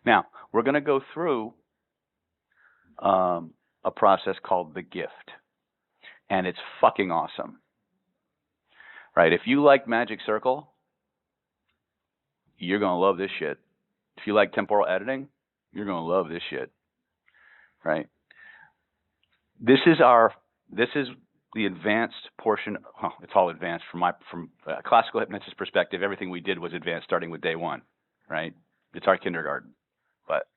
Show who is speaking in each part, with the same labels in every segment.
Speaker 1: Now, we're going to go through a process called the gift, and it's fucking awesome. Right? If you like Magic Circle, you're going to love this shit. If you like temporal editing, you're going to love this shit. Right? This is the advanced portion. Well, it's all advanced from a classical hypnosis perspective. Everything we did was advanced starting with day one, right? It's our kindergarten. But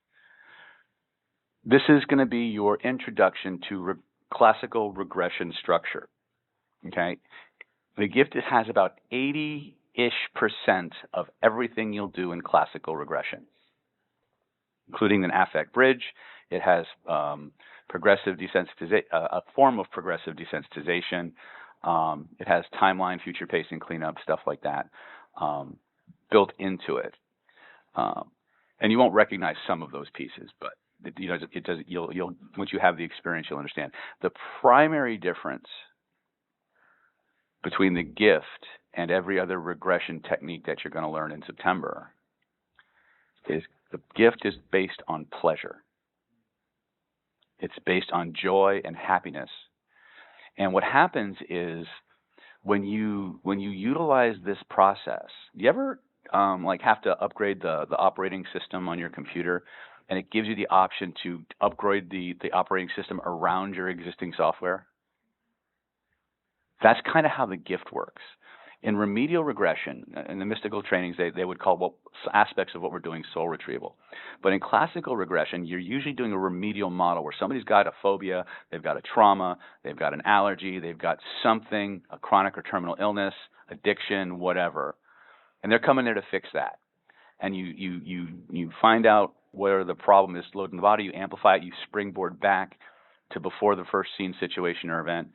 Speaker 1: this is going to be your introduction to classical regression structure. Okay? The gift has about 80-ish% of everything you'll do in classical regression, including an affect bridge. It has progressive desensitization, a form of progressive desensitization. It has timeline, future pacing, cleanup, stuff like that built into it. And you won't recognize some of those pieces, but it does. You'll once you have the experience, you'll understand. The primary difference between the gift and every other regression technique that you're going to learn in September is the gift is based on pleasure. It's based on joy and happiness. And what happens is when you utilize this process, do you ever have to upgrade the operating system on your computer, and it gives you the option to upgrade the operating system around your existing software? That's kind of how the gift works. In remedial regression, in the mystical trainings, they would call aspects of what we're doing soul retrieval. But in classical regression, you're usually doing a remedial model where somebody's got a phobia, they've got a trauma, they've got an allergy, they've got something, a chronic or terminal illness, addiction, whatever. And they're coming there to fix that. And you find out where the problem is loaded in the body, you amplify it, you springboard back to before the first scene, situation, or event.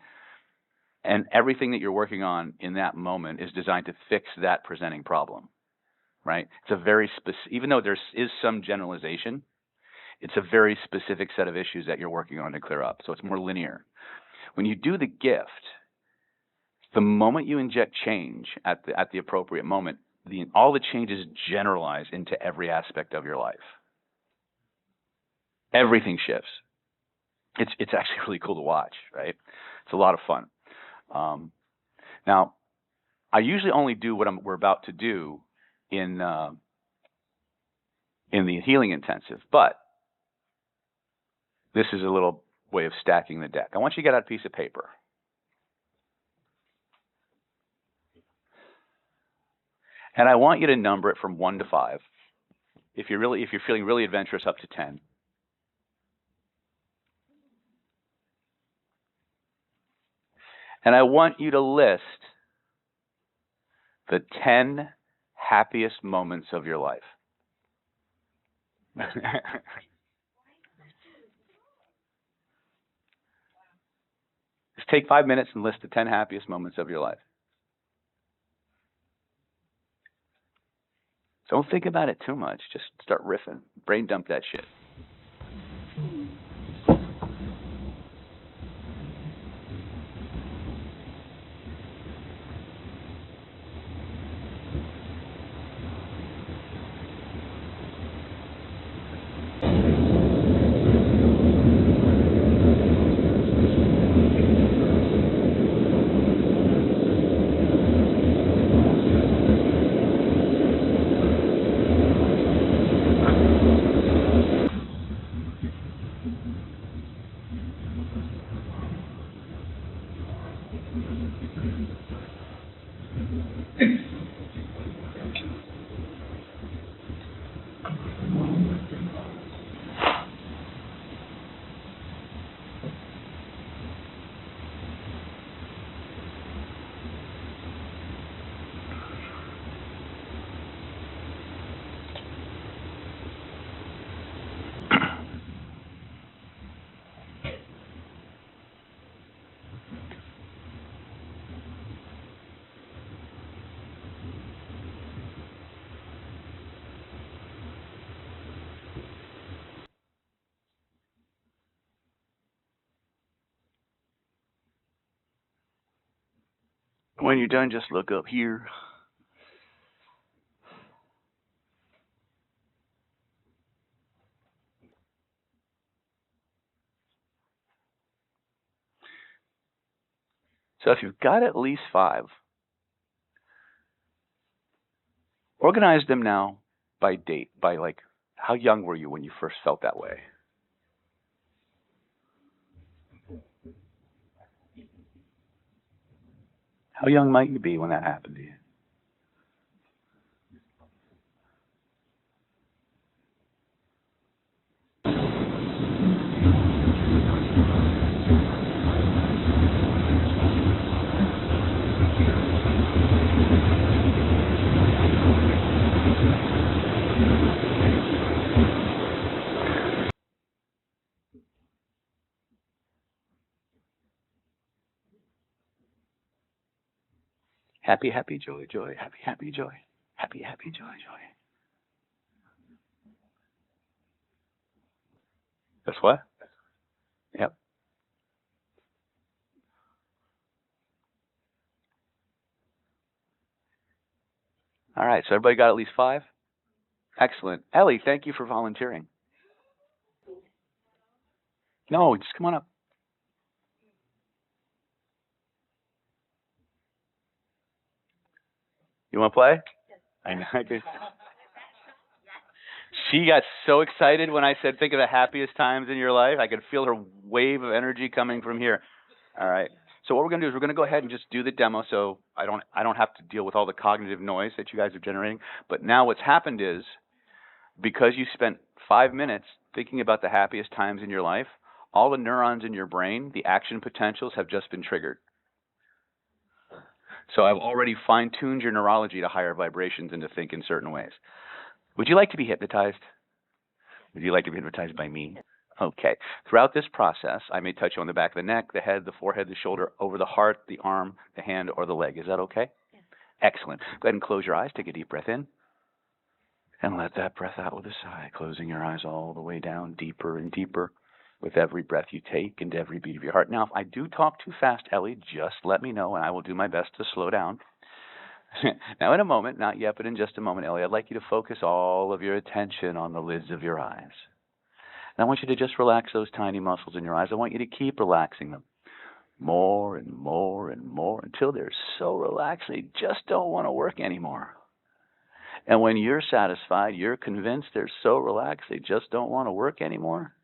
Speaker 1: And everything that you're working on in that moment is designed to fix that presenting problem, right? It's a very even though there is some generalization, it's a very specific set of issues that you're working on to clear up. So it's more linear. When you do the gift, the moment you inject change at the appropriate moment, all the changes generalize into every aspect of your life. Everything shifts. It's actually really cool to watch, right? It's a lot of fun. Now, I usually only do what we're about to do in the healing intensive, but this is a little way of stacking the deck. I want you to get out a piece of paper. And I want you to number it from 1 to 5. If you're feeling really adventurous, up to 10. And I want you to list the 10 happiest moments of your life. Just take 5 minutes and list the 10 happiest moments of your life. Don't think about it too much. Just start riffing. Brain dump that shit. When you're done, just look up here. So if you've got at least 5, organize them now by date, by like, how young were you when you first felt that way? How young might you be when that happened to you? Happy, happy, joy, joy, happy, happy, joy, happy, happy, joy, joy. That's what? Yep. All right, so everybody got at least 5? Excellent. Ellie, thank you for volunteering. No, just come on up. You want to play? I know. She got so excited when I said, think of the happiest times in your life. I could feel her wave of energy coming from here. All right. So what we're going to do is we're going to go ahead and just do the demo so I don't have to deal with all the cognitive noise that you guys are generating. But now what's happened is, because you spent 5 minutes thinking about the happiest times in your life, all the neurons in your brain, the action potentials, have just been triggered. So I've already fine-tuned your neurology to higher vibrations and to think in certain ways. Would you like to be hypnotized? Would you like to be hypnotized by me? Okay. Throughout this process, I may touch you on the back of the neck, the head, the forehead, the shoulder, over the heart, the arm, the hand, or the leg. Is that okay? Yes. Excellent. Go ahead and close your eyes. Take a deep breath in. And let that breath out with a sigh, closing your eyes all the way down, deeper and deeper, with every breath you take and every beat of your heart. Now, if I do talk too fast, Ellie, just let me know, and I will do my best to slow down. Now, in a moment, not yet, but in just a moment, Ellie, I'd like you to focus all of your attention on the lids of your eyes. And I want you to just relax those tiny muscles in your eyes. I want you to keep relaxing them more and more and more until they're so relaxed they just don't want to work anymore. And when you're satisfied, you're convinced they're so relaxed they just don't want to work anymore,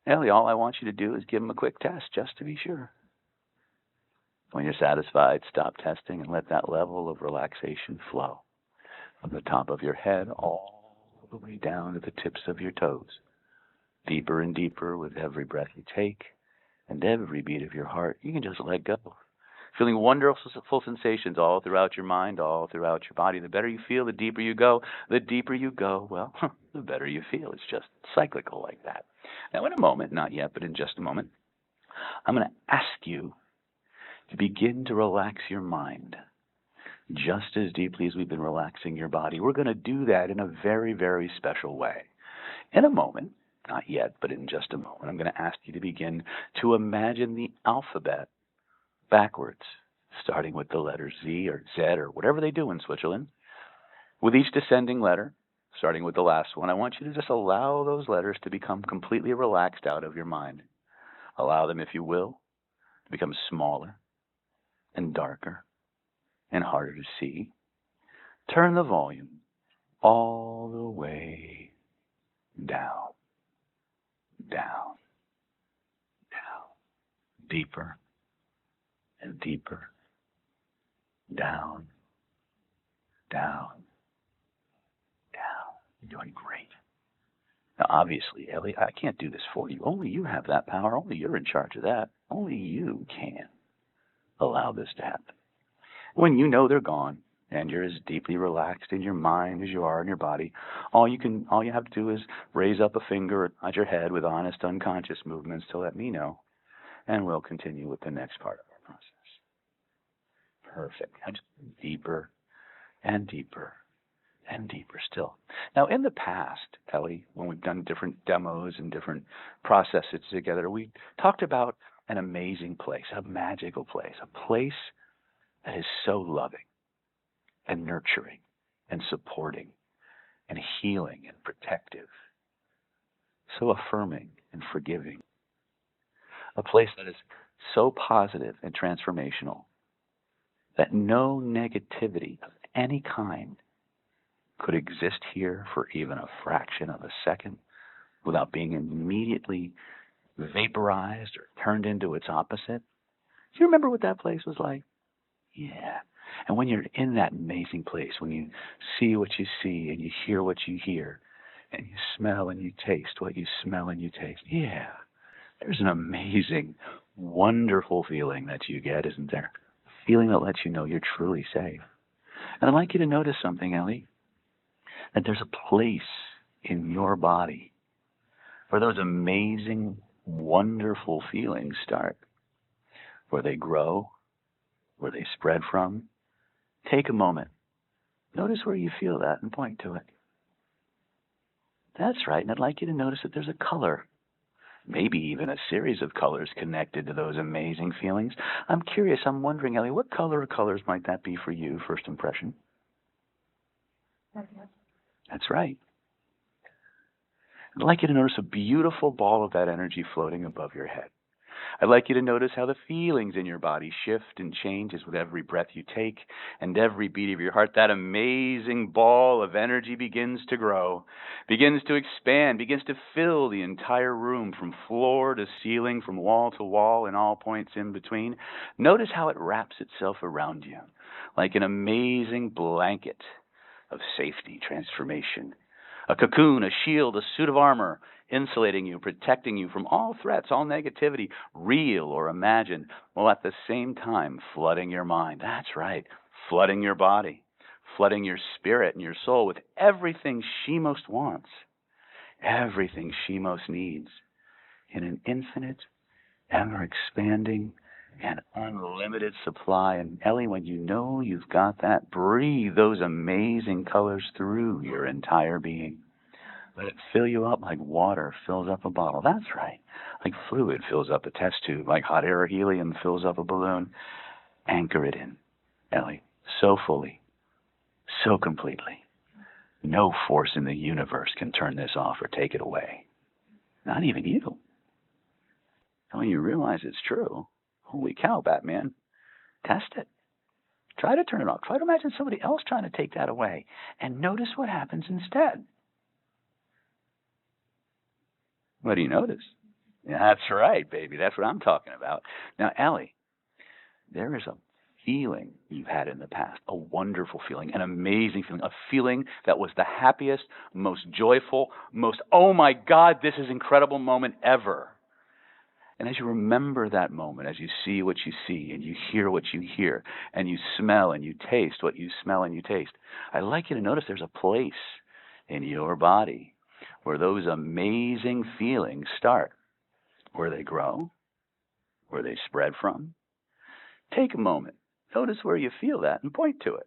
Speaker 1: Ellie, all I want you to do is give them a quick test just to be sure. When you're satisfied, stop testing and let that level of relaxation flow from the top of your head all the way down to the tips of your toes, deeper and deeper with every breath you take and every beat of your heart. You can just let go, feeling wonderful sensations all throughout your mind, all throughout your body. The better you feel, the deeper you go. The deeper you go, well, the better you feel. It's just cyclical like that. Now, in a moment, not yet, but in just a moment, I'm going to ask you to begin to relax your mind just as deeply as we've been relaxing your body. We're going to do that in a very, very special way. In a moment, not yet, but in just a moment, I'm going to ask you to begin to imagine the alphabet backwards, starting with the letter Z or Z or whatever they do in Switzerland. With each descending letter, starting with the last one, I want you to just allow those letters to become completely relaxed out of your mind. Allow them, if you will, to become smaller and darker and harder to see. Turn the volume all the way down, down, down, deeper and deeper, down, down, down. You're doing great. Now, obviously, Ellie, I can't do this for you. Only you have that power. Only you're in charge of that. Only you can allow this to happen. When you know they're gone and you're as deeply relaxed in your mind as you are in your body, all you have to do is raise up a finger or nod your head with honest unconscious movements to let me know, and we'll continue with the next part of our process. Perfect. Now just deeper and deeper and deeper still. Now, in the past, Ellie, when we've done different demos and different processes together, we talked about an amazing place, a magical place, a place that is so loving and nurturing and supporting and healing and protective, so affirming and forgiving, a place that is so positive and transformational that no negativity of any kind could exist here for even a fraction of a second without being immediately vaporized or turned into its opposite. Do you remember what that place was like? Yeah. And when you're in that amazing place, when you see what you see and you hear what you hear, and you smell and you taste what you smell and you taste, yeah, there's an amazing, wonderful feeling that you get, isn't there? A feeling that lets you know you're truly safe. And I'd like you to notice something, Ellie, that there's a place in your body where those amazing, wonderful feelings start, where they grow, where they spread from. Take a moment. Notice where you feel that and point to it. That's right, and I'd like you to notice that there's a color, maybe even a series of colors connected to those amazing feelings. I'm curious, I'm wondering, Ellie, what color or colors might that be for you, first impression? That's right. I'd like you to notice a beautiful ball of that energy floating above your head. I'd like you to notice how the feelings in your body shift and changes with every breath you take and every beat of your heart. That amazing ball of energy begins to grow, begins to expand, begins to fill the entire room from floor to ceiling, from wall to wall, and all points in between. Notice how it wraps itself around you like an amazing blanket of safety, transformation. A cocoon, a shield, a suit of armor, insulating you, protecting you from all threats, all negativity, real or imagined, while at the same time flooding your mind. That's right, flooding your body, flooding your spirit and your soul with everything she most wants, everything she most needs, in an infinite, ever-expanding, and unlimited supply. And Ellie, when you know you've got that, breathe those amazing colors through your entire being. Let it fill you up like water fills up a bottle. That's right. Like fluid fills up a test tube, like hot air or helium fills up a balloon. Anchor it in, Ellie, so fully, so completely. No force in the universe can turn this off or take it away. Not even you. And when you realize it's true, holy cow, Batman, test it. Try to turn it off. Try to imagine somebody else trying to take that away. And notice what happens instead. What do you notice? Yeah, that's right, baby. That's what I'm talking about. Now, Ellie, there is a feeling you've had in the past, a wonderful feeling, an amazing feeling, a feeling that was the happiest, most joyful, most, oh my God, this is incredible moment ever. And as you remember that moment, as you see what you see, and you hear what you hear, and you smell and you taste what you smell and you taste, I'd like you to notice there's a place in your body where those amazing feelings start, where they grow, where they spread from. Take a moment. Notice where you feel that and point to it.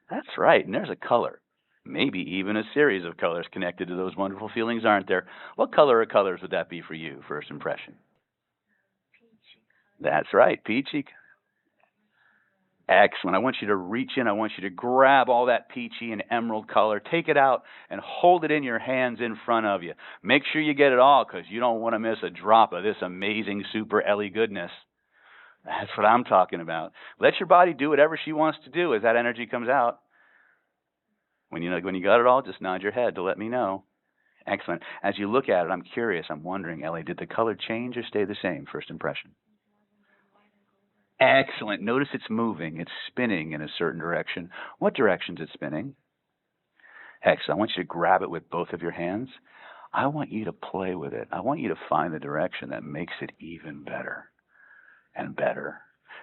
Speaker 1: That's right, and there's a color, maybe even a series of colors connected to those wonderful feelings, aren't there? What color or colors would that be for you, first impression? Peachy. That's right, peachy. Excellent. I want you to reach in. I want you to grab all that peachy and emerald color. Take it out and hold it in your hands in front of you. Make sure you get it all because you don't want to miss a drop of this amazing super Ellie goodness. That's what I'm talking about. Let your body do whatever she wants to do as that energy comes out. When you got it all, just nod your head to let me know. Excellent. As you look at it, I'm curious. I'm wondering, Ellie, did the color change or stay the same, first impression? Excellent. Notice it's moving. It's spinning in a certain direction. What direction is it spinning? Excellent. I want you to grab it with both of your hands. I want you to play with it. I want you to find the direction that makes it even better and better.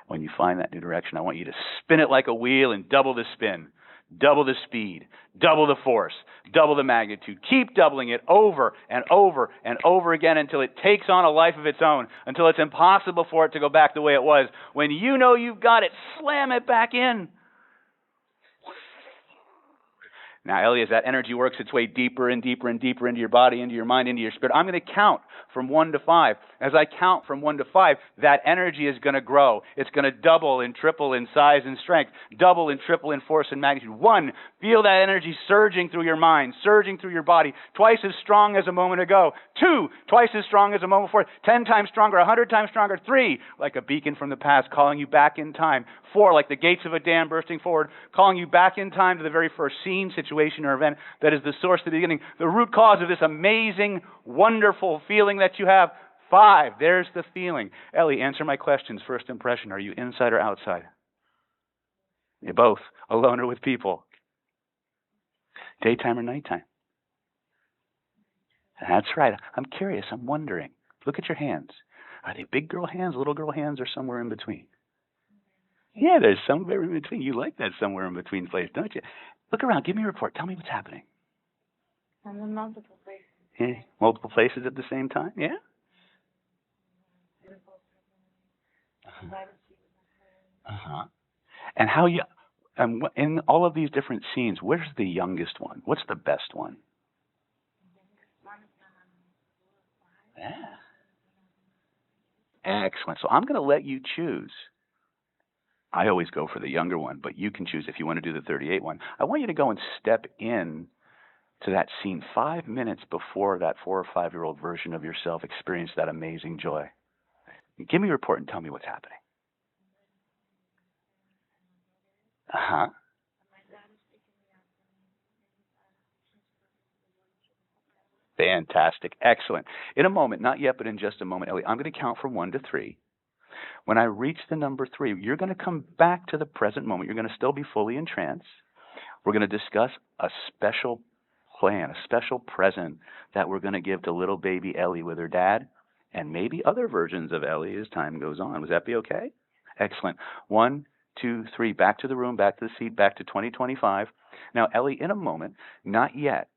Speaker 1: When you find that new direction, I want you to spin it like a wheel and double the spin, double the speed, double the force, double the magnitude. Keep doubling it over and over and over again until it takes on a life of its own, until it's impossible for it to go back the way it was. When you know you've got it, slam it back in. Now, Ellie, as that energy works its way deeper and deeper and deeper into your body, into your mind, into your spirit, I'm going to count from 1 to 5. As I count from 1 to 5, that energy is going to grow. It's going to double and triple in size and strength, double and triple in force and magnitude. 1 Feel that energy surging through your mind, surging through your body. Twice as strong as a moment ago. 2, twice as strong as a moment before. 10 times stronger, 100 times stronger. 3, like a beacon from the past, calling you back in time. 4, like the gates of a dam bursting forward, calling you back in time to the very first scene, situation, or event that is the source of the beginning, the root cause of this amazing, wonderful feeling that you have. 5, there's the feeling. Ellie, answer my questions. First impression, are you inside or outside? You're both, alone or with people. Daytime or nighttime? That's right. I'm curious. I'm wondering. Look at your hands. Are they big girl hands, little girl hands, or somewhere in between? Yeah, there's somewhere in between. You like that somewhere in between place, don't you? Look around. Give me a report. Tell me what's happening.
Speaker 2: I'm in multiple places.
Speaker 1: Yeah. Multiple places at the same time? Yeah? Uh-huh. And how you... in all of these different scenes, where's the youngest one? What's the best one? Yeah. Excellent. So I'm going to let you choose. I always go for the younger one, but you can choose if you want to do the 38 one. I want you to go and step in to that scene 5 minutes before that 4 or 5-year-old version of yourself experienced that amazing joy. Give me a report and tell me what's happening. Uh-huh. Fantastic. Excellent. In a moment, not yet, but in just a moment, Ellie, I'm going to count from 1 to 3. When I reach the number 3, you're going to come back to the present moment. You're going to still be fully in trance. We're going to discuss a special plan, a special present that we're going to give to little baby Ellie with her dad, and maybe other versions of Ellie as time goes on. Would that be okay? Excellent. 1, 2, 3, back to the room, back to the seat, back to 2025. Now, Ellie, in a moment, not yet,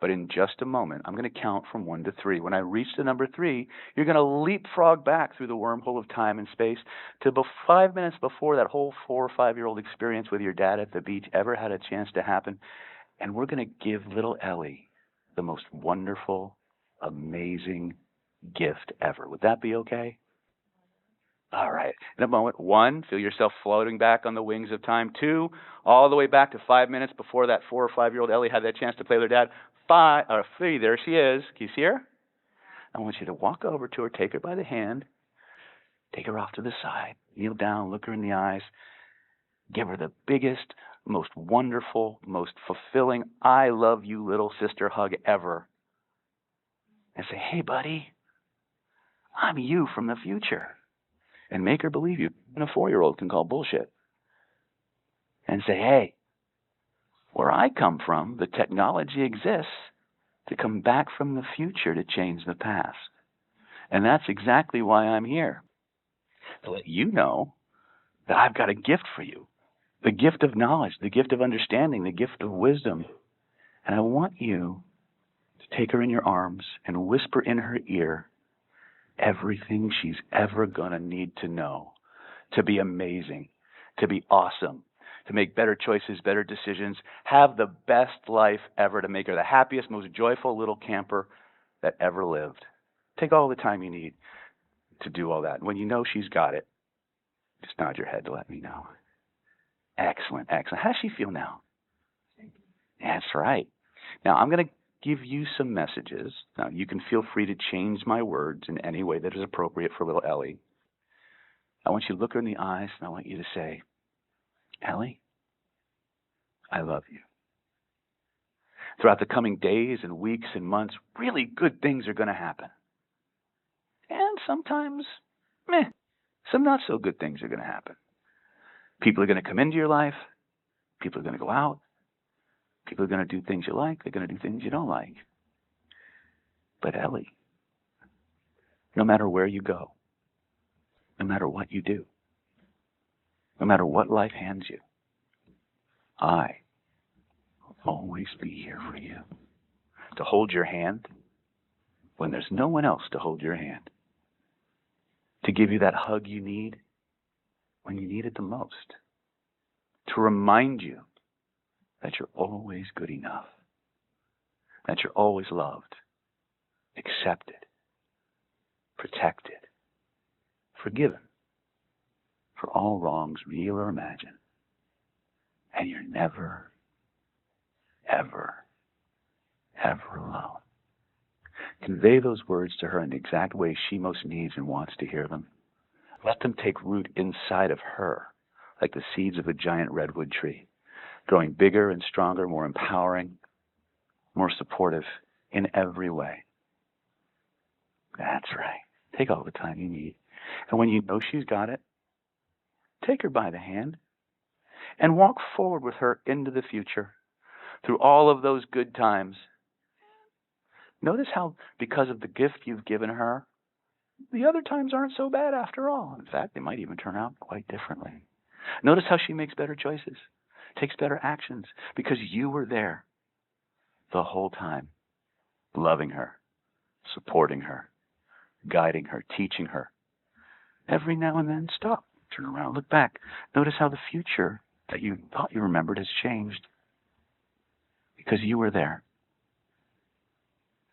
Speaker 1: but in just a moment, I'm going to count from 1 to 3. When I reach the number 3, you're going to leapfrog back through the wormhole of time and space to 5 minutes before that whole 4 or 5-year-old experience with your dad at the beach ever had a chance to happen. And we're going to give little Ellie the most wonderful, amazing gift ever. Would that be okay? All right. In a moment, 1, feel yourself floating back on the wings of time. 2, all the way back to 5 minutes before that 4 or 5-year-old Ellie had that chance to play with her dad. 3, there she is. Can you see her? I want you to walk over to her, take her by the hand, take her off to the side, kneel down, look her in the eyes, give her the biggest, most wonderful, most fulfilling, I love you little sister hug ever. And say, hey, buddy, I'm you from the future. And make her believe you. And a 4-year-old can call bullshit. And say, hey, where I come from, the technology exists to come back from the future to change the past. And that's exactly why I'm here. To let you know that I've got a gift for you. The gift of knowledge, the gift of understanding, the gift of wisdom. And I want you to take her in your arms and whisper in her ear everything she's ever going to need to know to be amazing, to be awesome, to make better choices, better decisions, have the best life ever, to make her the happiest, most joyful little camper that ever lived. Take all the time you need to do all that. When you know she's got it, just nod your head to let me know. Excellent, excellent. How does she feel now? That's right. Now, I'm going to give you some messages. Now, you can feel free to change my words in any way that is appropriate for little Ellie. I want you to look her in the eyes, and I want you to say, Ellie, I love you. Throughout the coming days and weeks and months, really good things are going to happen. And sometimes, some not so good things are going to happen. People are going to come into your life. People are going to go out. People are going to do things you like. They're going to do things you don't like. But Ellie, no matter where you go, no matter what you do, no matter what life hands you, I will always be here for you. To hold your hand when there's no one else to hold your hand. To give you that hug you need when you need it the most. To remind you that you're always good enough. That you're always loved, accepted, protected, forgiven for all wrongs, real or imagined. And you're never, ever, ever alone. Convey those words to her in the exact way she most needs and wants to hear them. Let them take root inside of her, like the seeds of a giant redwood tree, growing bigger and stronger, more empowering, more supportive in every way. That's right. Take all the time you need. And when you know she's got it, take her by the hand and walk forward with her into the future through all of those good times. Notice how, because of the gift you've given her, the other times aren't so bad after all. In fact, they might even turn out quite differently. Notice how she makes better choices, takes better actions, because you were there the whole time, loving her, supporting her, guiding her, teaching her. Every now and then, stop, turn around, look back. Notice how the future that you thought you remembered has changed because you were there.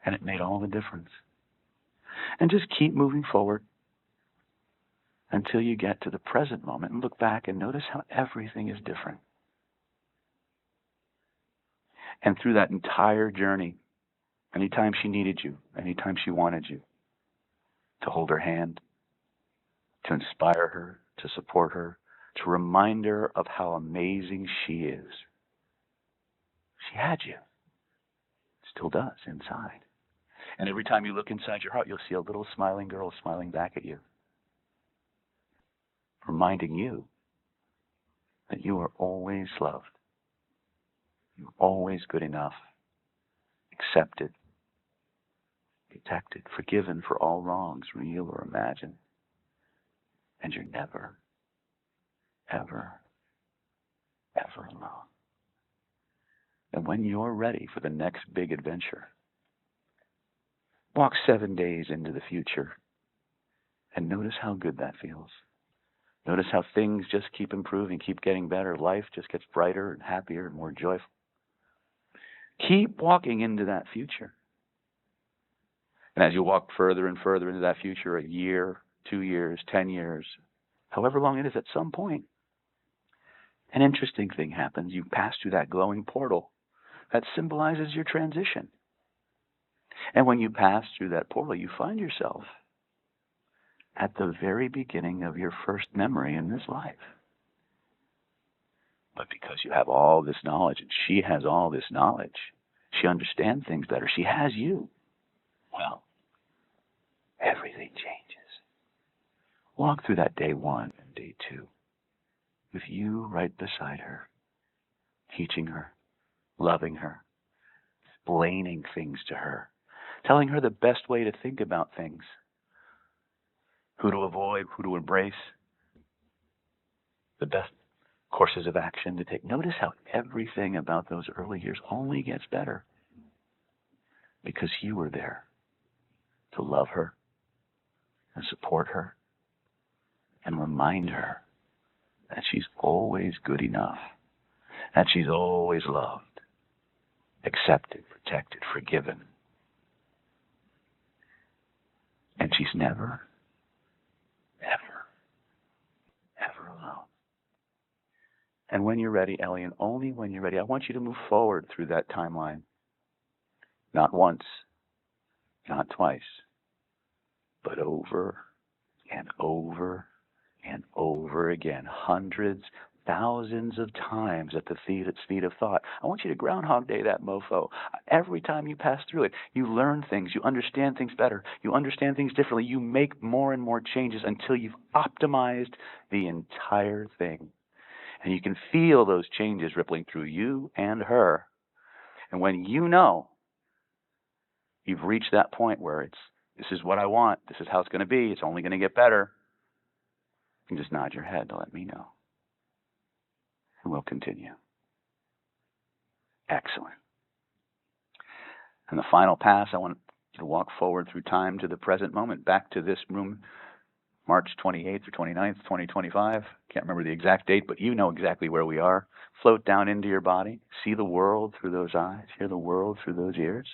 Speaker 1: And it made all the difference. And just keep moving forward until you get to the present moment and look back and notice how everything is different. And through that entire journey, anytime she needed you, anytime she wanted you, to hold her hand, to inspire her, to support her, to remind her of how amazing she is. She had you. Still does inside. And every time you look inside your heart, you'll see a little smiling girl smiling back at you, reminding you that you are always loved. You're always good enough, accepted, protected, forgiven for all wrongs, real or imagined. And you're never, ever, ever alone. And when you're ready for the next big adventure, walk 7 days into the future and notice how good that feels. Notice how things just keep improving, keep getting better. Life just gets brighter and happier and more joyful. Keep walking into that future. And as you walk further and further into that future, a year, 2 years, 10 years, however long it is, at some point, an interesting thing happens. You pass through that glowing portal that symbolizes your transition. And when you pass through that portal, you find yourself at the very beginning of your first memory in this life. But because you have all this knowledge, and she has all this knowledge, she understands things better, she has you, well, everything changes. Walk through that day 1 and day 2 with you right beside her, teaching her, loving her, explaining things to her, telling her the best way to think about things, who to avoid, who to embrace, the best courses of action to take. Notice how everything about those early years only gets better because you were there to love her and support her and remind her that she's always good enough, that she's always loved, accepted, protected, forgiven. And she's never, ever, ever alone. And when you're ready, Ellie, and only when you're ready, I want you to move forward through that timeline. Not once, not twice, but over and over and over again, hundreds, thousands of times at the speed of thought. I want you to groundhog-day that mofo. Every time you pass through it, you learn things, you understand things better, you understand things differently, you make more and more changes until you've optimized the entire thing. And you can feel those changes rippling through you and her. And when you know you've reached that point where this is what I want, this is how it's going to be, it's only going to get better, you can just nod your head to let me know. And we'll continue. Excellent. And the final pass, I want you to walk forward through time to the present moment, back to this room, March 28th or 29th, 2025. Can't remember the exact date, but you know exactly where we are. Float down into your body. See the world through those eyes. Hear the world through those ears.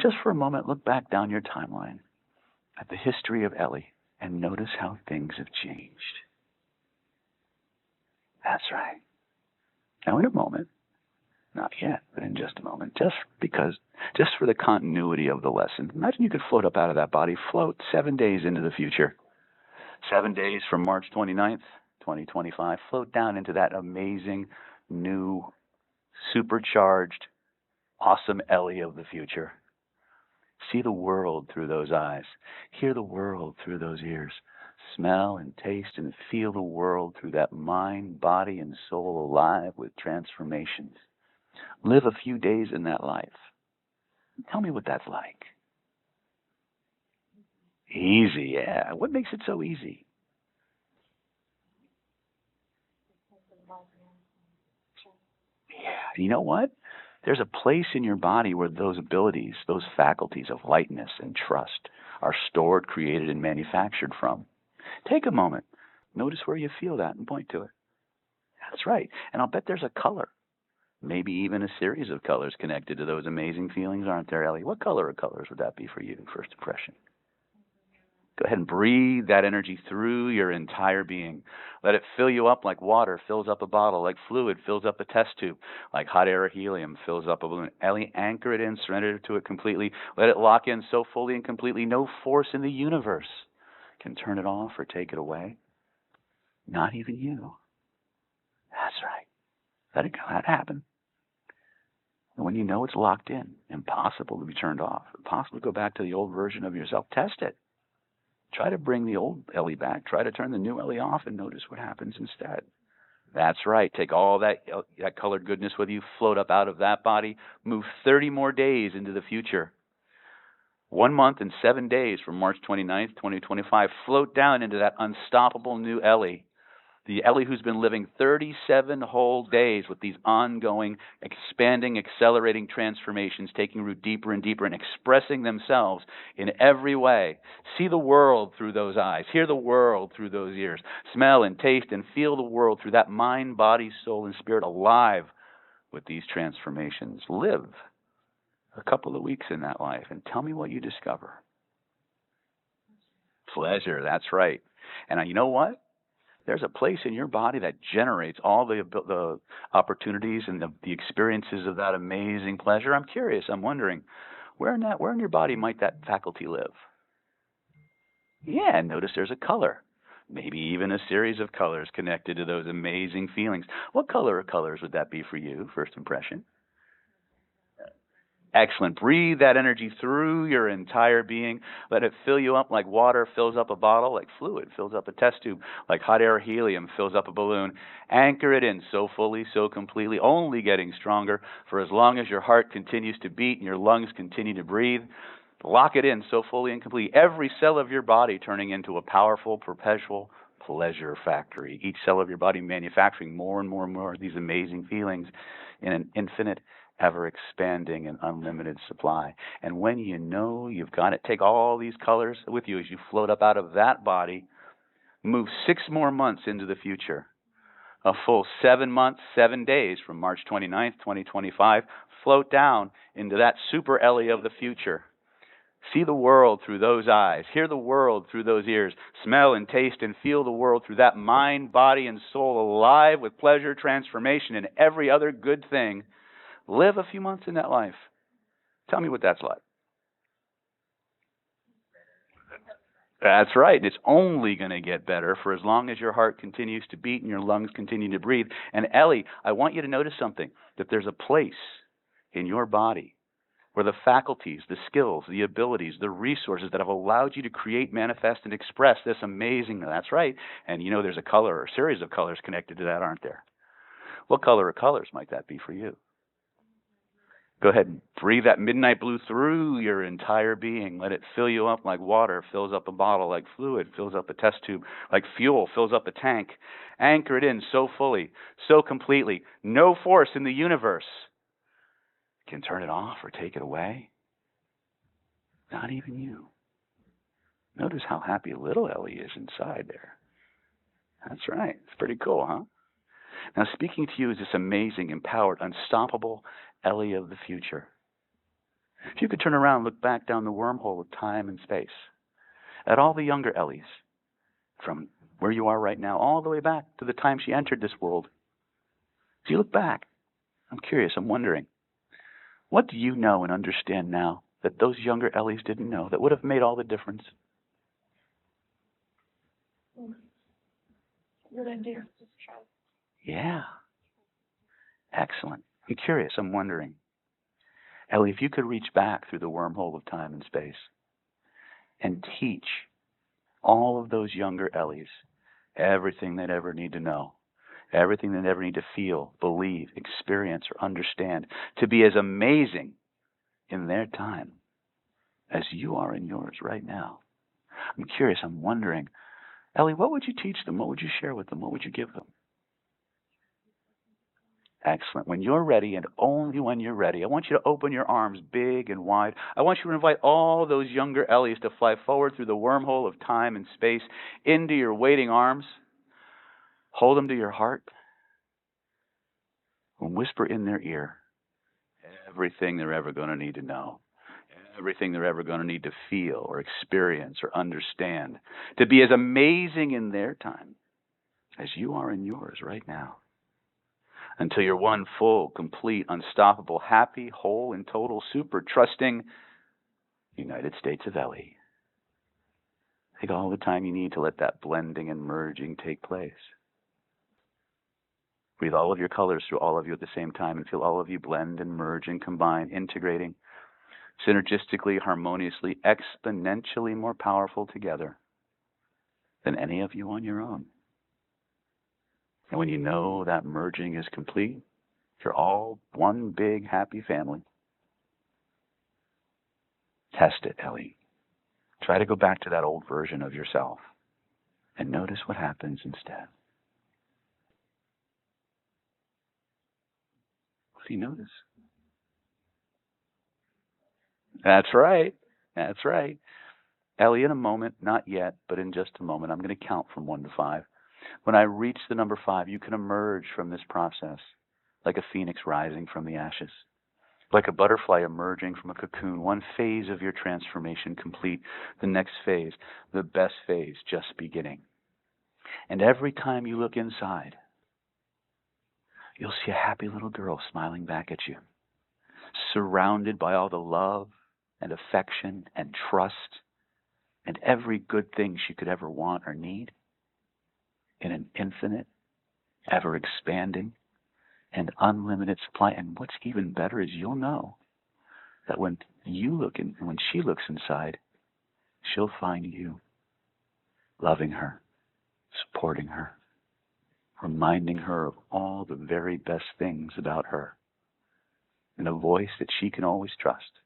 Speaker 1: Just for a moment, look back down your timeline at the history of Ellie and notice how things have changed. That's right. Now, in a moment, Not yet, but in just a moment. Just for the continuity of the lesson. Imagine you could float up out of that body, float 7 days into the future. 7 days from March 29th, 2025. Float down into that amazing, new, supercharged, awesome Ellie of the future. See the world through those eyes. Hear the world through those ears. Smell and taste and feel the world through that mind, body, and soul alive with transformations. Live a few days in that life. Tell me what that's like. Easy, yeah. What makes it so easy? Yeah, you know what? There's a place in your body where those abilities, those faculties of lightness and trust are stored, created, and manufactured from. Take a moment. Notice where you feel that and point to it. That's right. And I'll bet there's a color. Maybe even a series of colors connected to those amazing feelings, aren't there, Ellie? What color or colors would that be for you, first impression? Go ahead and breathe that energy through your entire being. Let it fill you up like water fills up a bottle, like fluid fills up a test tube, like hot air or helium fills up a balloon. Ellie, anchor it in, surrender to it completely. Let it lock in so fully and completely, no force in the universe can turn it off or take it away. Not even you. That's right. Let it happen. And when you know it's locked in, impossible to be turned off, impossible to go back to the old version of yourself, test it. Try to bring the old Ellie back. Try to turn the new Ellie off and notice what happens instead. That's right. Take all that colored goodness with you, float up out of that body, move 30 more days into the future. 1 month and 7 days from March 29th, 2025. Float down into that unstoppable new Ellie. The Ellie who's been living 37 whole days with these ongoing, expanding, accelerating transformations, taking root deeper and deeper and expressing themselves in every way. See the world through those eyes. Hear the world through those ears. Smell and taste and feel the world through that mind, body, soul, and spirit alive with these transformations. Live a couple of weeks in that life and tell me what you discover. Pleasure, that's right. And you know what? There's a place in your body that generates all the opportunities and the experiences of that amazing pleasure. I'm curious. I'm wondering, where in your body might that faculty live? Yeah, and notice there's a color. Maybe even a series of colors connected to those amazing feelings. What color or colors would that be for you, first impression? Excellent. Breathe that energy through your entire being. Let it fill you up like water fills up a bottle, like fluid fills up a test tube, like hot air or helium fills up a balloon. Anchor it in so fully, so completely, only getting stronger for as long as your heart continues to beat and your lungs continue to breathe. Lock it in so fully and completely. Every cell of your body turning into a powerful, perpetual pleasure factory. Each cell of your body manufacturing more and more and more of these amazing feelings in an infinite, ever-expanding and unlimited supply. And when you know you've got it, take all these colors with you as you float up out of that body, move 6 more months into the future. A full 7 months, 7 days from March 29th, 2025, float down into that super Ellie of the future. See the world through those eyes. Hear the world through those ears. Smell and taste and feel the world through that mind, body, and soul alive with pleasure, transformation, and every other good thing. Live a few months in that life. Tell me what that's like. That's right. It's only going to get better for as long as your heart continues to beat and your lungs continue to breathe. And Ellie, I want you to notice something, that there's a place in your body where the faculties, the skills, the abilities, the resources that have allowed you to create, manifest, and express this amazing, that's right. And you know there's a color or a series of colors connected to that, aren't there? What color or colors might that be for you? Go ahead and breathe that midnight blue through your entire being. Let it fill you up like water fills up a bottle, like fluid fills up a test tube, like fuel fills up a tank. Anchor it in so fully, so completely. No force in the universe can turn it off or take it away. Not even you. Notice how happy little Ellie is inside there. That's right. It's pretty cool, huh? Now, speaking to you is this amazing, empowered, unstoppable Ellie of the future. If you could turn around and look back down the wormhole of time and space at all the younger Ellies, from where you are right now, all the way back to the time she entered this world. If you look back, I'm curious, I'm wondering, what do you know and understand now that those younger Ellies didn't know that would have made all the difference?
Speaker 2: What I do, just try.
Speaker 1: Yeah. Excellent. I'm curious, I'm wondering, Ellie, if you could reach back through the wormhole of time and space and teach all of those younger Ellies everything they'd ever need to know, everything they'd ever need to feel, believe, experience, or understand, to be as amazing in their time as you are in yours right now. I'm curious, I'm wondering, Ellie, what would you teach them? What would you share with them? What would you give them? Excellent. When you're ready, and only when you're ready, I want you to open your arms big and wide. I want you to invite all those younger Ellies to fly forward through the wormhole of time and space into your waiting arms. Hold them to your heart and whisper in their ear everything they're ever going to need to know, everything they're ever going to need to feel or experience or understand, to be as amazing in their time as you are in yours right now, until you're one full, complete, unstoppable, happy, whole, and total, super trusting United States of Ellie. Take all the time you need to let that blending and merging take place. Breathe all of your colors through all of you at the same time and feel all of you blend and merge and combine, integrating synergistically, harmoniously, exponentially more powerful together than any of you on your own. And when you know that merging is complete, you're all one big happy family. Test it, Ellie. Try to go back to that old version of yourself and notice what happens instead. What do you notice? That's right. That's right. Ellie, in a moment, not yet, but in just a moment, I'm going to count from 1 to 5. When I reach the number 5, you can emerge from this process like a phoenix rising from the ashes, like a butterfly emerging from a cocoon, one phase of your transformation complete, the next phase, the best phase, just beginning. And every time you look inside, you'll see a happy little girl smiling back at you, surrounded by all the love and affection and trust and every good thing she could ever want or need in an infinite, ever-expanding, and unlimited supply. And what's even better is you'll know that when you look in, when she looks inside, she'll find you loving her, supporting her, reminding her of all the very best things about her, in a voice that she can always trust,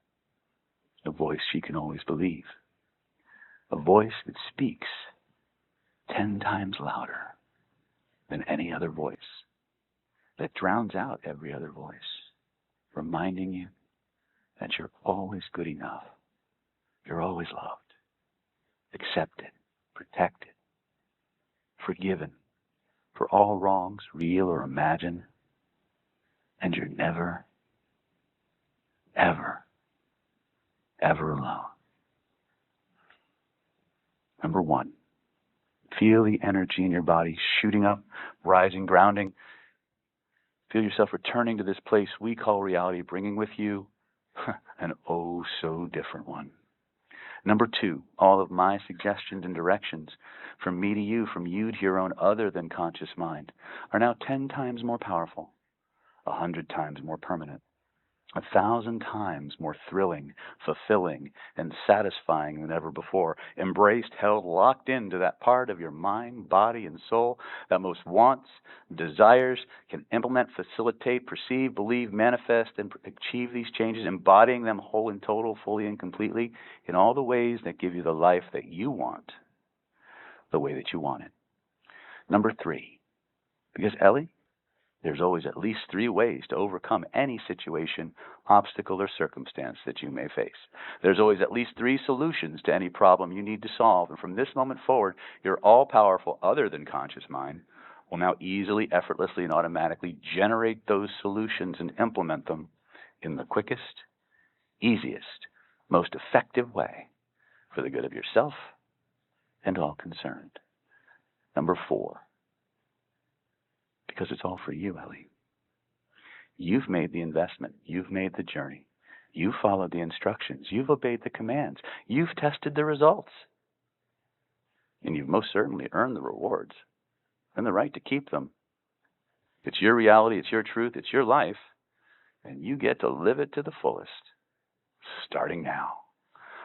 Speaker 1: a voice she can always believe, a voice that speaks 10 times louder than any other voice, that drowns out every other voice, reminding you that you're always good enough, you're always loved, accepted, protected, forgiven for all wrongs, real or imagined, and you're never, ever, ever alone. Number 1, feel the energy in your body shooting up, rising, grounding. Feel yourself returning to this place we call reality, bringing with you an oh so different one. Number 2, all of my suggestions and directions from me to you, from you to your own other than conscious mind, are now 10 times more powerful, 100 times more permanent, 1,000 times more thrilling, fulfilling, and satisfying than ever before. Embraced, held, locked into that part of your mind, body, and soul that most wants, desires, can implement, facilitate, perceive, believe, manifest, and achieve these changes, embodying them whole and total, fully and completely, in all the ways that give you the life that you want, the way that you want it. Number 3, because Ellie, there's always at least 3 ways to overcome any situation, obstacle, or circumstance that you may face. There's always at least 3 solutions to any problem you need to solve. And from this moment forward, your all-powerful other than conscious mind will now easily, effortlessly, and automatically generate those solutions and implement them in the quickest, easiest, most effective way for the good of yourself and all concerned. Number 4, because it's all for you, Ellie. You've made the investment. You've made the journey. You followed the instructions. You've obeyed the commands. You've tested the results. And you've most certainly earned the rewards and the right to keep them. It's your reality. It's your truth. It's your life. And you get to live it to the fullest, starting now.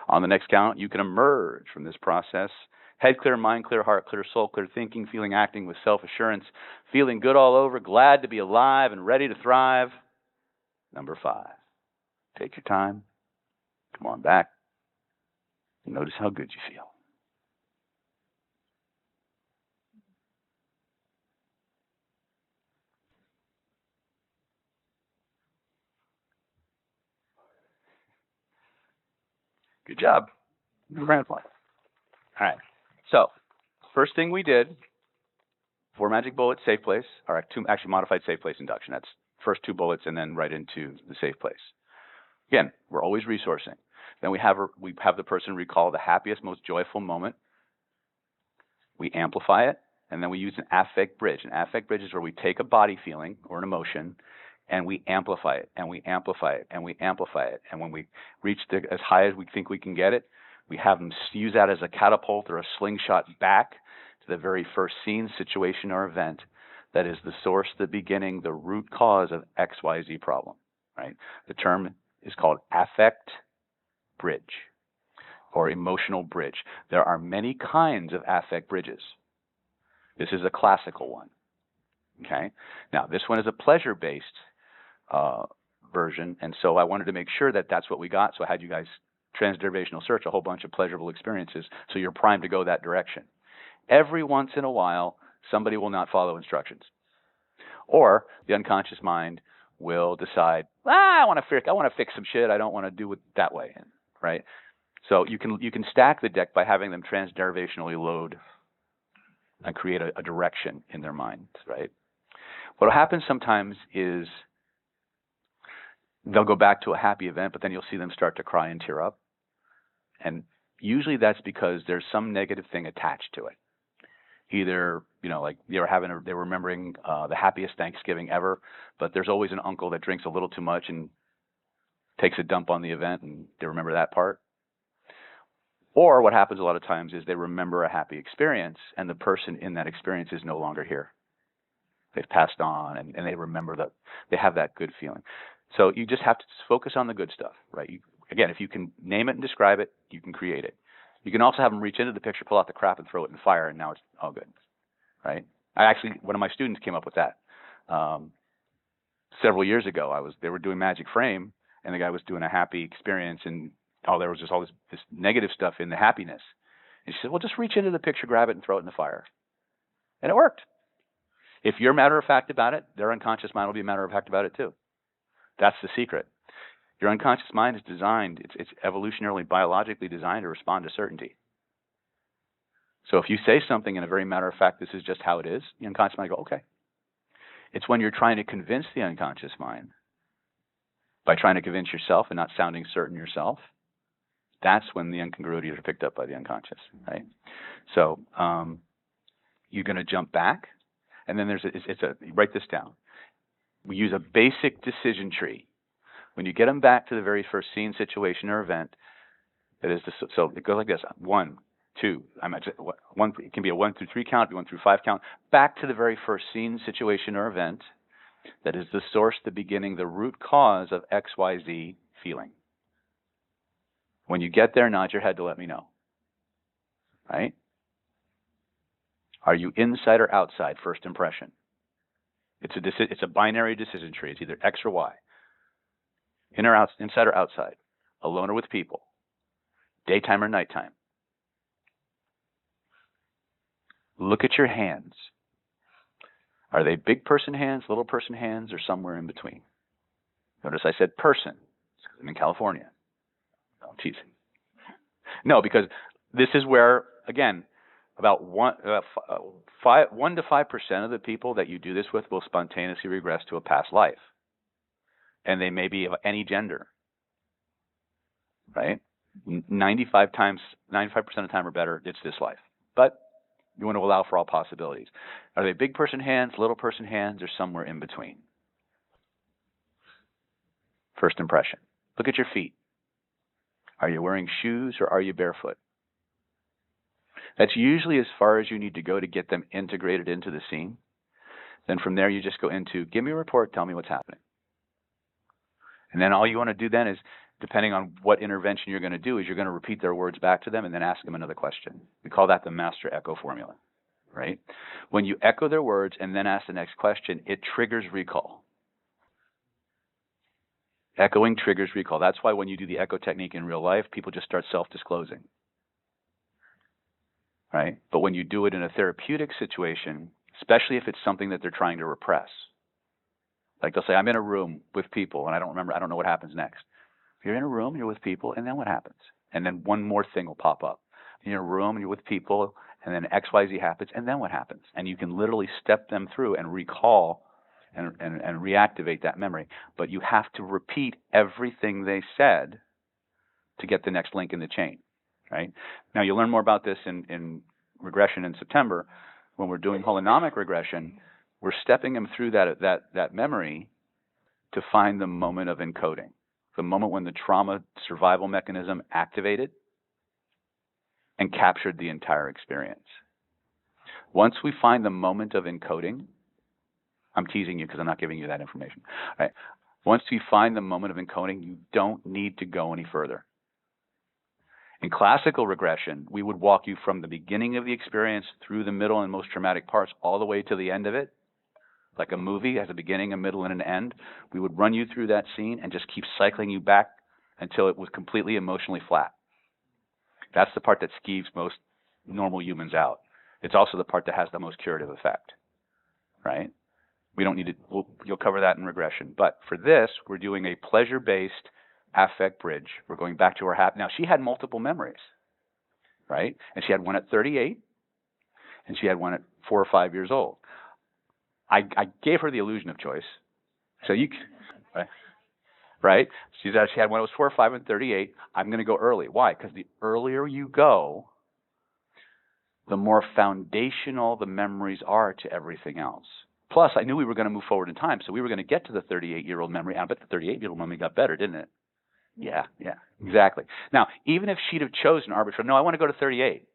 Speaker 1: On the next count, you can emerge from this process. Head clear, mind clear, heart clear, soul clear, thinking, feeling, acting with self-assurance, feeling good all over, glad to be alive and ready to thrive. Number 5, take your time. Come on back. Notice how good you feel. Good job. Grand fly. All right. So, first thing we did, 4 magic bullets, safe place. All right, 2 actually modified safe place induction. That's first 2 bullets and then right into the safe place. Again, we're always resourcing. Then we have the person recall the happiest, most joyful moment. We amplify it, and then we use an affect bridge. An affect bridge is where we take a body feeling or an emotion, and we amplify it, and we amplify it, and we amplify it. And when we reach as high as we think we can get it, we have them use that as a catapult or a slingshot back to the very first scene, situation, or event that is the source, the beginning, the root cause of XYZ problem, right? The term is called affect bridge or emotional bridge. There are many kinds of affect bridges. This is a classical one, okay? Now, this one is a pleasure-based version, and so I wanted to make sure that that's what we got, so I had you guys transderivational search a whole bunch of pleasurable experiences so you're primed to go that direction. Every once in a while, somebody will not follow instructions. Or the unconscious mind will decide, I want to fix some shit. I don't want to do it that way, right? So you can stack the deck by having them transderivationally load and create a direction in their minds, right? What happens sometimes is they'll go back to a happy event, but then you'll see them start to cry and tear up. And usually that's because there's some negative thing attached to it. Either, like they were remembering the happiest Thanksgiving ever, but there's always an uncle that drinks a little too much and takes a dump on the event, and they remember that part. Or what happens a lot of times is they remember a happy experience, and the person in that experience is no longer here. They've passed on, and they remember that they have that good feeling. So you just have to focus on the good stuff, right? Again, if you can name it and describe it, you can create it. You can also have them reach into the picture, pull out the crap, and throw it in the fire, and now it's all good, right? One of my students came up with that. Several years ago, they were doing Magic Frame, and the guy was doing a happy experience, and there was just all this negative stuff in the happiness. And she said, well, just reach into the picture, grab it, and throw it in the fire. And it worked. If you're matter-of-fact about it, their unconscious mind will be matter-of-fact about it too. That's the secret. Your unconscious mind is designed, it's evolutionarily, biologically designed to respond to certainty. So if you say something in a very matter-of-fact, this is just how it is, the unconscious mind will go, okay. It's when you're trying to convince the unconscious mind, by trying to convince yourself and not sounding certain yourself, that's when the incongruities are picked up by the unconscious, right? So you're going to jump back, and then write this down. We use a basic decision tree. When you get them back to the very first scene, situation, or event, so it goes like this: 1, 2. It can be a 1 through 3 count, 1 through 5 count. Back to the very first scene, situation, or event that is the source, the beginning, the root cause of XYZ feeling. When you get there, nod your head to let me know. Right? Are you inside or outside? First impression. It's a binary decision tree. It's either X or Y. Inside or outside. Alone or with people. Daytime or nighttime. Look at your hands. Are they big person hands, little person hands, or somewhere in between? Notice I said person. It's because I'm in California. No, I'm teasing. No, because this is where, again, about 1 to 5% of the people that you do this with will spontaneously regress to a past life. And they may be of any gender. Right? 95% of the time or better, it's this life. But you want to allow for all possibilities. Are they big person hands, little person hands, or somewhere in between? First impression. Look at your feet. Are you wearing shoes or are you barefoot? That's usually as far as you need to go to get them integrated into the scene. Then from there, you just go into, give me a report, tell me what's happening. And then all you want to do then is, depending on what intervention you're going to do, is you're going to repeat their words back to them and then ask them another question. We call that the master echo formula, right? When you echo their words and then ask the next question, it triggers recall. Echoing triggers recall. That's why when you do the echo technique in real life, people just start self-disclosing, right? But when you do it in a therapeutic situation, especially if it's something that they're trying to repress, like they'll say, I'm in a room with people and I don't know what happens next. You're in a room, you're with people, and then what happens? And then one more thing will pop up. You're in a room, you're with people, and then XYZ happens, and then what happens? And you can literally step them through and recall and reactivate that memory. But you have to repeat everything they said to get the next link in the chain, right? Now, you'll learn more about this in regression in September. When we're doing holonomic regression, we're stepping them through that memory to find the moment of encoding, the moment when the trauma survival mechanism activated and captured the entire experience. Once we find the moment of encoding, I'm teasing you because I'm not giving you that information. Right? Once you find the moment of encoding, you don't need to go any further. In classical regression, we would walk you from the beginning of the experience through the middle and most traumatic parts all the way to the end of it. Like a movie has a beginning, a middle, and an end. We would run you through that scene and just keep cycling you back until it was completely emotionally flat. That's the part that skeeves most normal humans out. It's also the part that has the most curative effect, right? We don't need to, you'll cover that in regression. But for this, we're doing a pleasure-based affect bridge. We're going back to her Now, she had multiple memories, right? And she had one at 38, and she had one at 4 or 5 years old. I gave her the illusion of choice. So you, right? She had one that was 4 or 5 and 38. I'm going to go early. Why? Because the earlier you go, the more foundational the memories are to everything else. Plus, I knew we were going to move forward in time, so we were going to get to the 38-year-old memory. I bet the 38-year-old memory got better, didn't it? Yeah, exactly. Now, even if she'd have chosen arbitrary, no, I want to go to 38,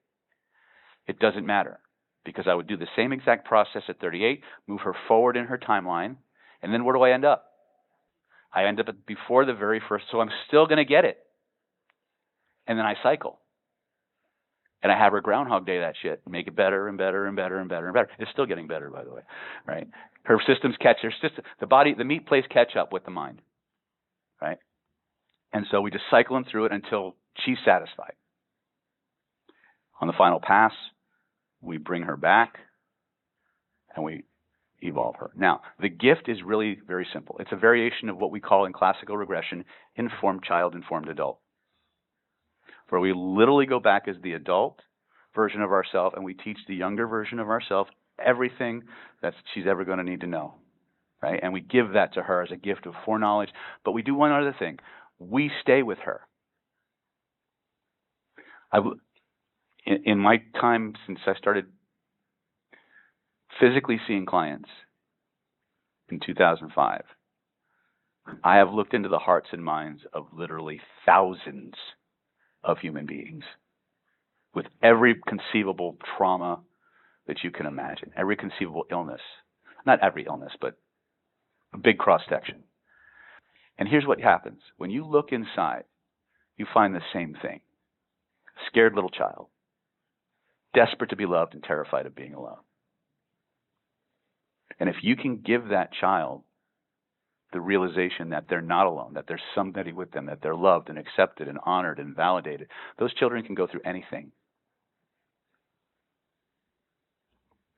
Speaker 1: it doesn't matter, because I would do the same exact process at 38, move her forward in her timeline, and then where do I end up? I end up at before the very first, so I'm still going to get it. And then I cycle. And I have her groundhog-day that shit, make it better and better and better and better and better. It's still getting better, by the way, right? Her systems catch, the meat plays catch up with the mind, right? And so we just cycle them through it until she's satisfied. On the final pass, we bring her back and we evolve her. Now, the gift is really very simple. It's a variation of what we call in classical regression informed child, informed adult, where we literally go back as the adult version of ourselves and we teach the younger version of ourselves everything that she's ever going to need to know, right? And we give that to her as a gift of foreknowledge. But we do one other thing. We stay with her. In my time since I started physically seeing clients in 2005, I have looked into the hearts and minds of literally thousands of human beings with every conceivable trauma that you can imagine, every conceivable illness. Not every illness, but a big cross-section. And here's what happens. When you look inside, you find the same thing. A scared little child, desperate to be loved and terrified of being alone. And if you can give that child the realization that they're not alone, that there's somebody with them, that they're loved and accepted and honored and validated, those children can go through anything.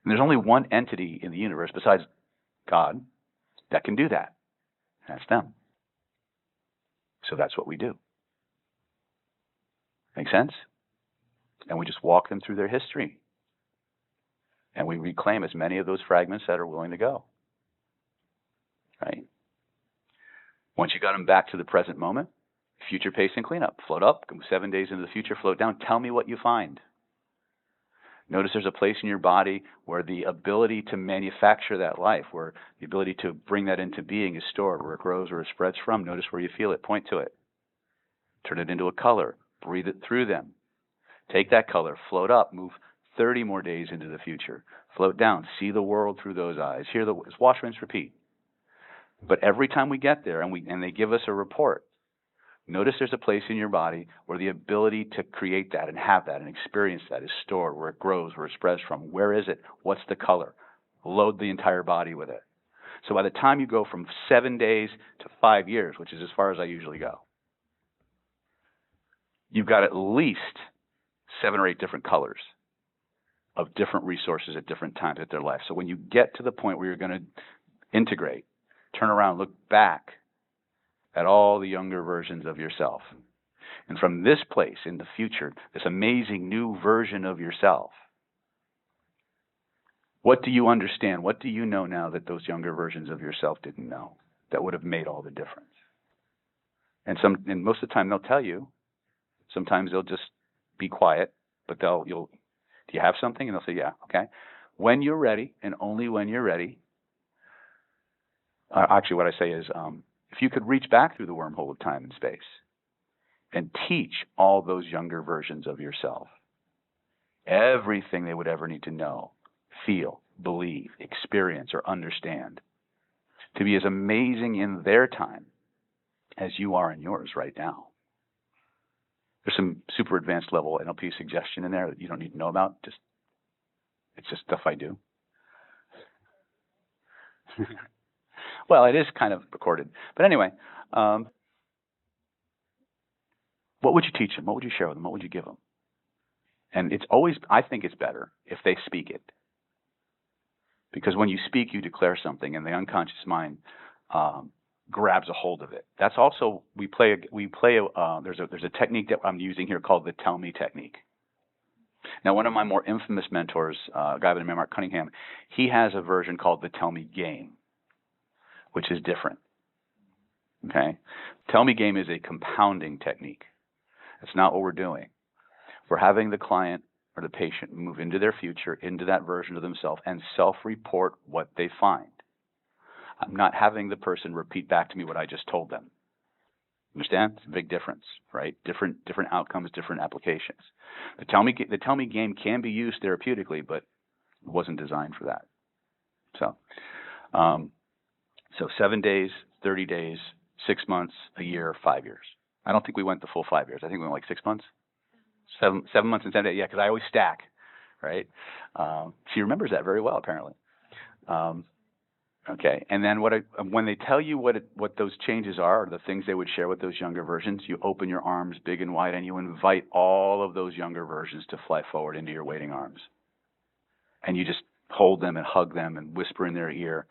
Speaker 1: And there's only one entity in the universe besides God that can do that. That's them. So that's what we do. Make sense? And we just walk them through their history. And we reclaim as many of those fragments that are willing to go. Right? Once you got them back to the present moment, future pacing cleanup. Float up, go 7 days into the future, float down. Tell me what you find. Notice there's a place in your body where the ability to manufacture that life, where the ability to bring that into being is stored, where it grows, where it spreads from. Notice where you feel it. Point to it. Turn it into a color. Breathe it through them. Take that color, float up, move 30 more days into the future. Float down, see the world through those eyes. Hear the wash, rinse, repeat. But every time we get there and they give us a report, notice there's a place in your body where the ability to create that and have that and experience that is stored, where it grows, where it spreads from. Where is it? What's the color? Load the entire body with it. So by the time you go from 7 days to 5 years, which is as far as I usually go, you've got at least 7 or 8 different colors of different resources at different times of their life. So when you get to the point where you're going to integrate, turn around, look back at all the younger versions of yourself. And from this place in the future, this amazing new version of yourself, what do you understand? What do you know now that those younger versions of yourself didn't know that would have made all the difference? And most of the time they'll tell you. Sometimes they'll just be quiet, but do you have something? And they'll say, yeah, okay. When you're ready, and only when you're ready, actually what I say is, if you could reach back through the wormhole of time and space and teach all those younger versions of yourself everything they would ever need to know, feel, believe, experience, or understand, to be as amazing in their time as you are in yours right now. There's some super advanced level NLP suggestion in there that you don't need to know about. It's just stuff I do. Well, it is kind of recorded. But anyway, what would you teach them? What would you share with them? What would you give them? And it's always, I think it's better if they speak it. Because when you speak, you declare something, and the unconscious mind grabs a hold of it. That's also, there's a technique that I'm using here called the tell me technique. Now, one of my more infamous mentors, a guy by the name of Mark Cunningham, he has a version called the tell me game, which is different. Okay? Tell me game is a compounding technique. That's not what we're doing. We're having the client or the patient move into their future, into that version of themselves, and self-report what they find. I'm not having the person repeat back to me what I just told them. Understand? It's a big difference, right? Different outcomes, different applications. The tell me game can be used therapeutically, but it wasn't designed for that. So 7 days, 30 days, 6 months, a year, 5 years. I don't think we went the full 5 years. I think we went like 6 months. 7 months and 10 days. Yeah, because I always stack, right? She remembers that very well, apparently. Okay, and then when they tell you what those changes are, or the things they would share with those younger versions, you open your arms big and wide, and you invite all of those younger versions to fly forward into your waiting arms. And you just hold them and hug them and whisper in their ear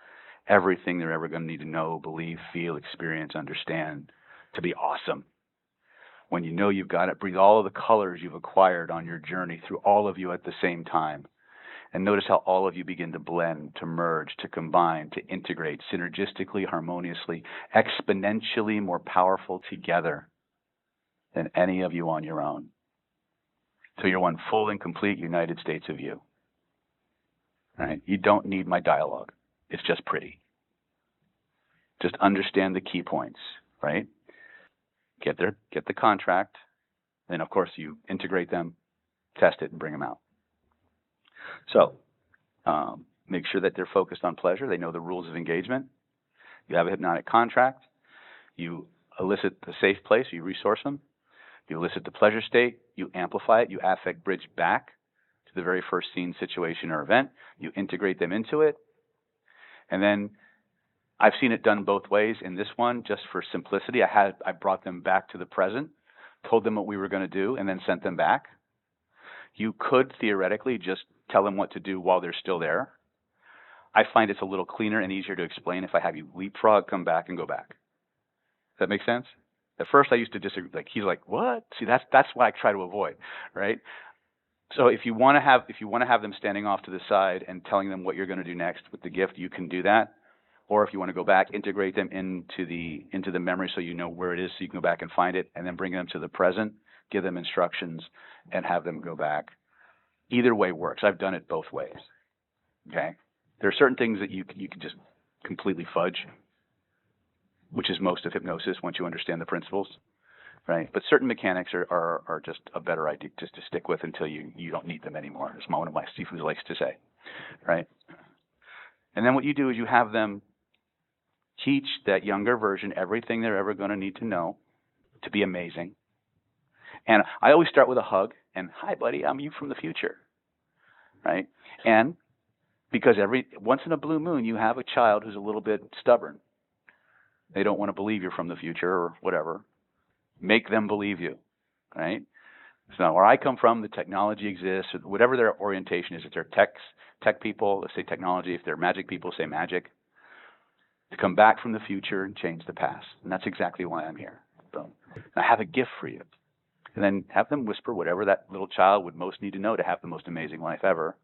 Speaker 1: everything they're ever going to need to know, believe, feel, experience, understand, to be awesome. When you know you've got it, breathe all of the colors you've acquired on your journey through all of you at the same time. And notice how all of you begin to blend, to merge, to combine, to integrate synergistically, harmoniously, exponentially more powerful together than any of you on your own. So you're one full and complete United States of you. Right? You don't need my dialogue. It's just pretty. Just understand the key points, right? Get the contract, then of course you integrate them, test it, and bring them out. So make sure that they're focused on pleasure. They know the rules of engagement. You have a hypnotic contract. You elicit the safe place. You resource them. You elicit the pleasure state. You amplify it. You affect bridge back to the very first scene, situation, or event. You integrate them into it. And then I've seen it done both ways. In this one, just for simplicity, I brought them back to the present, told them what we were going to do, and then sent them back. You could theoretically just tell them what to do while they're still there. I find it's a little cleaner and easier to explain if I have you leapfrog, come back, and go back. Does that make sense? At first, I used to disagree. Like he's like, "What?" See, that's what I try to avoid, right? So if you want to have them standing off to the side and telling them what you're going to do next with the gift, you can do that. Or if you want to go back, integrate them into the memory so you know where it is, so you can go back and find it, and then bring them to the present, give them instructions, and have them go back. Either way works. I've done it both ways. Okay? There are certain things that you can just completely fudge, which is most of hypnosis once you understand the principles, right? But certain mechanics are just a better idea just to stick with until you don't need them anymore, as one of my Sifus likes to say, right? And then what you do is you have them teach that younger version everything they're ever going to need to know to be amazing. And I always start with a hug and, hi, buddy, I'm you from the future, right? And because once in a blue moon, you have a child who's a little bit stubborn. They don't want to believe you're from the future or whatever. Make them believe you, right? So where I come from, the technology exists, or whatever their orientation is. If they're tech people, let's say technology. If they're magic people, say magic. To come back from the future and change the past. And that's exactly why I'm here. So I have a gift for you. And then have them whisper whatever that little child would most need to know to have the most amazing life ever.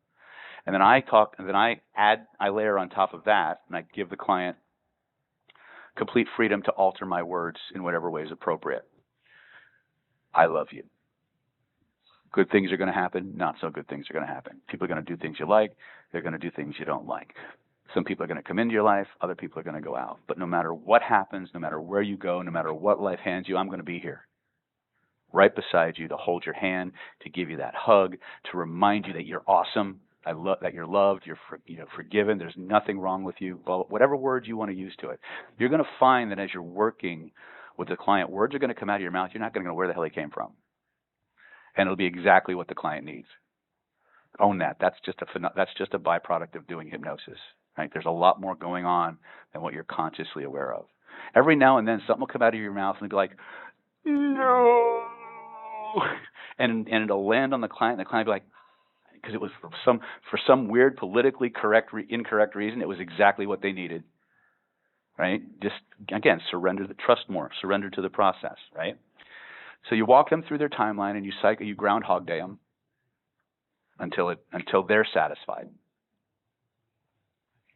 Speaker 1: And then I layer on top of that, and I give the client complete freedom to alter my words in whatever way is appropriate. I love you. Good things are going to happen. Not so good things are going to happen. People are going to do things you like. They're going to do things you don't like. Some people are going to come into your life. Other people are going to go out. But no matter what happens, no matter where you go, no matter what life hands you, I'm going to be here, right beside you, to hold your hand, to give you that hug, to remind you that you're awesome, that you're loved, you're forgiven. There's nothing wrong with you. Well, whatever words you want to use to it, you're going to find that as you're working with the client, words are going to come out of your mouth. You're not going to know where the hell they came from, and it'll be exactly what the client needs. Own that. That's just a byproduct of doing hypnosis. Right? There's a lot more going on than what you're consciously aware of. Every now and then, something will come out of your mouth and be like, no, and it'll land on the client. And the client will be like, because it was for some weird politically incorrect reason, it was exactly what they needed. Right? Just again, trust more, surrender to the process. Right? So you walk them through their timeline and you groundhog-day them until they're satisfied.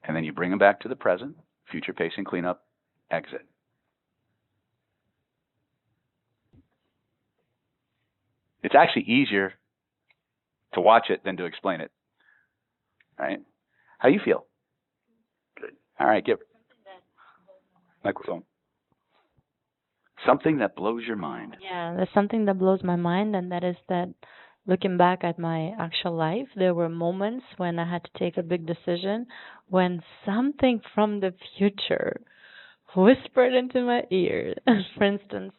Speaker 1: And then you bring them back to the present, future pacing, cleanup, exit. It's actually easier to watch it than to explain it. Right? How do you feel? Good. All right, give microphone. Something that blows your mind.
Speaker 2: Yeah, there's something that blows my mind, and that is that looking back at my actual life, there were moments when I had to take a big decision, when something from the future whispered into my ear. For instance,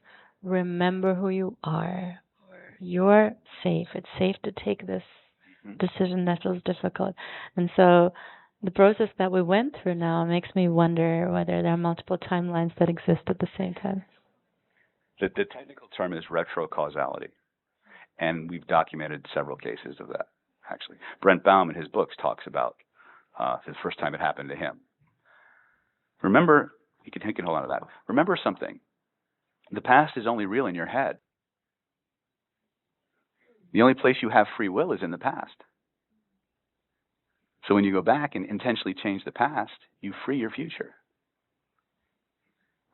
Speaker 2: remember who you are. You're safe. It's safe to take this decision that feels difficult. And so the process that we went through now makes me wonder whether there are multiple timelines that exist at the same time.
Speaker 1: The technical term is retrocausality. And we've documented several cases of that, actually. Brent Baum in his books talks about the first time it happened to him. Remember, he can hold on to that. Remember something. The past is only real in your head. The only place you have free will is in the past. So when you go back and intentionally change the past, you free your future.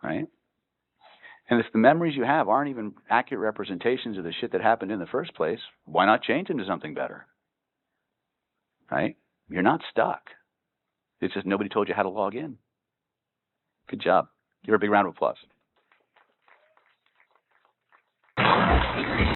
Speaker 1: Right? And if the memories you have aren't even accurate representations of the shit that happened in the first place, why not change them to something better? Right? You're not stuck. It's just nobody told you how to log in. Good job. Give her a big round of applause.